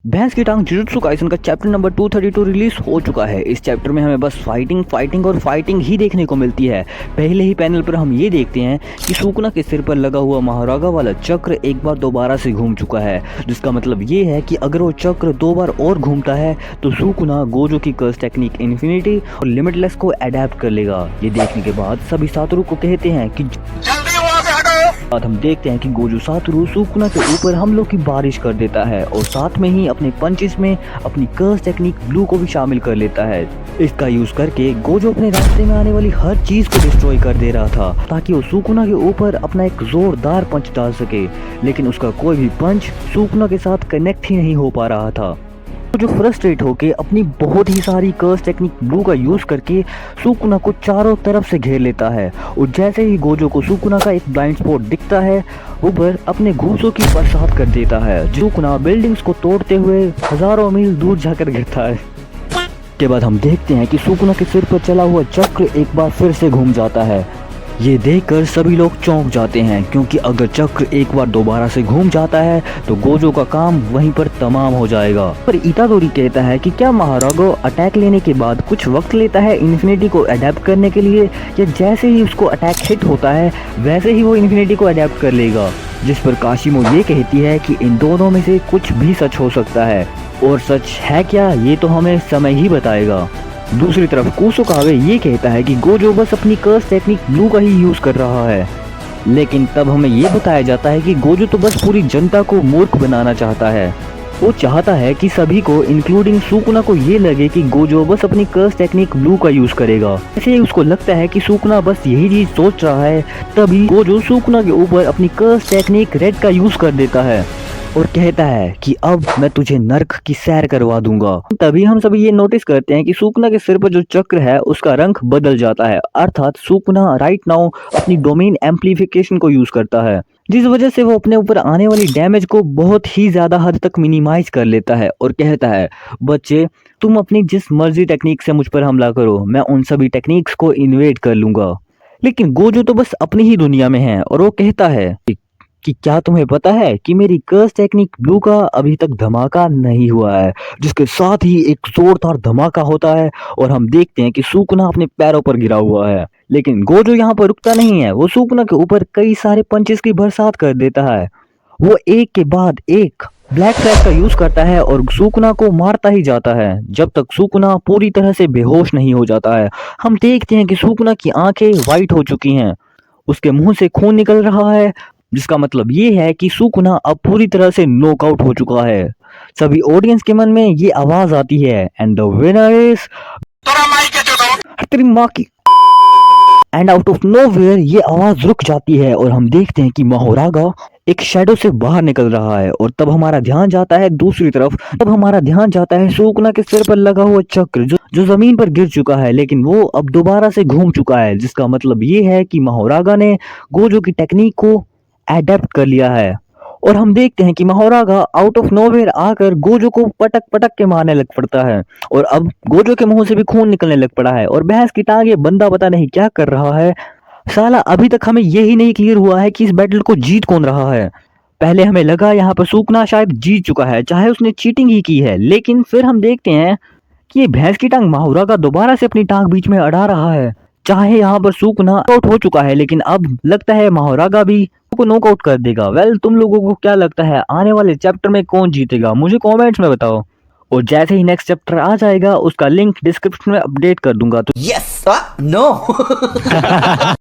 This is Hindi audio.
भैंस की टांग जुजुत्सु काइसन का चैप्टर नंबर 232 रिलीज हो चुका है। इस चैप्टर में हमें बस फाइटिंग और फाइटिंग ही देखने को मिलती है। पहले ही पैनल पर हम ये देखते हैं कि सुकुना के सिर पर लगा हुआ महारागा वाला चक्र एक बार दोबारा से घूम चुका है, जिसका मतलब ये है कि अगर वो चक्र दो बार और घूमता है तो सुकुना गोजो की कर्स टेक्निक इन्फिनिटी और लिमिटलेस को अडेप्ट कर लेगा। ये देखने के बाद सभी सातोरु को कहते हैं कि बाद हम देखते हैं कि गोजो सातोरु सुकुना के ऊपर हमलों की बारिश कर देता है और साथ में ही अपने पंचेस में अपनी कर्स टेक्निक ब्लू को भी शामिल कर लेता है। इसका यूज करके गोजो अपने रास्ते में आने वाली हर चीज को डिस्ट्रॉय कर दे रहा था ताकि वो सुकुना के ऊपर अपना एक जोरदार पंच डाल सके, लेकिन उसका कोई भी पंच सुकुना के साथ कनेक्ट ही नहीं हो पा रहा था। जो फ्रस्ट्रेट होके अपनी बहुत ही सारी कर्स टेक्निक ब्लू का यूज करके सुकुना को चारों तरफ से घेर लेता है और जैसे ही गोजो को सुकुना का एक ब्लाइंड स्पॉट दिखता है ऊपर अपने घूसों की बरसात कर देता है। सुकुना बिल्डिंग्स को तोड़ते हुए हजारों मील दूर जाकर गिरता है। के बाद हम देखते हैं कि सुकुना के सिर पर चला हुआ चक्र एक बार फिर से घूम जाता है। ये देखकर सभी लोग चौंक जाते हैं क्योंकि अगर चक्र एक बार दोबारा से घूम जाता है तो गोजो का काम वहीं पर तमाम हो जाएगा। पर इतादोरी कहता है कि क्या महारागो अटैक लेने के बाद कुछ वक्त लेता है इन्फिनिटी को अडेप्ट करने के लिए, या जैसे ही उसको अटैक हिट होता है वैसे ही वो इन्फिनिटी को अडेप्ट कर लेगा। जिस पर काशिमो ये कहती है कि इन दोनों में से कुछ भी सच हो सकता है, और सच है क्या ये तो हमें समय ही बताएगा। दूसरी तरफ कुसुकागे ये कहता है कि गोजो बस अपनी कर्स टेक्निक ब्लू का ही यूज कर रहा है, लेकिन तब हमें ये बताया जाता है कि गोजो तो बस पूरी जनता को मूर्ख बनाना चाहता है। वो चाहता है कि सभी को इंक्लूडिंग सुकुना को ये लगे कि गोजो बस अपनी कर्स टेक्निक ब्लू का यूज करेगा। ऐसे ही उसको लगता है कि सुकुना बस यही चीज सोच रहा है, तभी गोजो सुकुना के ऊपर अपनी कर्स टेक्निक रेड का यूज कर देता है और कहता है कि अब मैं तुझे नर्क की सैर करवा दूंगा। तभी हम सभी ये नोटिस करते हैं कि सुकुना के सिर पर जो चक्र है उसका रंग बदल जाता है, अर्थात सुकुना राइट नाउ अपनी डोमेन एम्पलीफिकेशन को यूज करता है, जिस वजह से वो अपने ऊपर आने वाली डैमेज को बहुत ही ज्यादा हद तक मिनिमाइज कर लेता है और कहता है, बच्चे तुम अपनी जिस मर्जी टेक्निक से मुझ पर हमला करो, मैं उन सभी टेक्निक्स को इन्वेड कर लूंगा। लेकिन गोजो तो बस अपनी ही दुनिया में है और वो कहता है कि क्या तुम्हें पता है कि मेरी कर्स टेक्निक ब्लू का अभी तक धमाका नहीं हुआ है। जिसके साथ ही एक जोरदार धमाका होता है और हम देखते हैं कि सुकुना अपने पैरों पर गिरा हुआ है। लेकिन गोजो यहाँ पर रुकता नहीं है, वो सुकुना के ऊपर कई सारे पंचेस की बरसात कर देता है। वो एक के बाद एक ब्लैक फ्लैश का यूज करता है और सुकुना को मारता ही जाता है जब तक सुकुना पूरी तरह से बेहोश नहीं हो जाता है। हम देखते हैं कि सुकुना की आंखें वाइट हो चुकी हैं, उसके मुंह से खून निकल रहा है, जिसका मतलब ये है कि सुकुना अब पूरी तरह से नॉकआउट हो चुका है। सभी ऑडियंस के मन में ये आवाज आती है, एंड द विनर इज तेरी माँ की। एंड आउट ऑफ नोवेयर ये आवाज रुक जाती है और हम देखते हैं कि महारागा एक शैडो से बाहर निकल रहा है और तब हमारा ध्यान जाता है दूसरी तरफ। तब हमारा ध्यान जाता है सुकुना के सिर पर लगा हुआ चक्र जो जमीन पर गिर चुका है, लेकिन वो अब दोबारा से घूम चुका है, जिसका मतलब ये है कि महारागा ने गोजो की टेक्निक को एडेप्ट कर लिया है। और हम देखते हैं कि महारागा आउट ऑफ नोवेयर आकर गोजो को पटक पटक के मारने लग पड़ता है और अब गोजो के मुंह से भी खून निकलने लग पड़ा है और भैंस की टांग ये बंदा पता नहीं क्या कर रहा है। साला अभी तक हमें यही नहीं क्लियर हुआ है कि इस बैटल को जीत कौन रहा है। पहले हमें लगा यहाँ पर सुकुना शायद जीत चुका है, चाहे उसने चीटिंग ही की है, लेकिन फिर हम देखते हैं कि ये भैंस की टांग महारागा दोबारा से अपनी टांग बीच में अड़ा रहा है। चाहे यहाँ पर सुकुना आउट हो चुका है, लेकिन अब लगता है महारागा भी को नॉकआउट कर देगा। वेल, तुम लोगों को क्या लगता है आने वाले चैप्टर में कौन जीतेगा, मुझे कमेंट्स में बताओ। और जैसे ही नेक्स्ट चैप्टर आ जाएगा उसका लिंक डिस्क्रिप्शन में अपडेट कर दूंगा। तो Yes, नो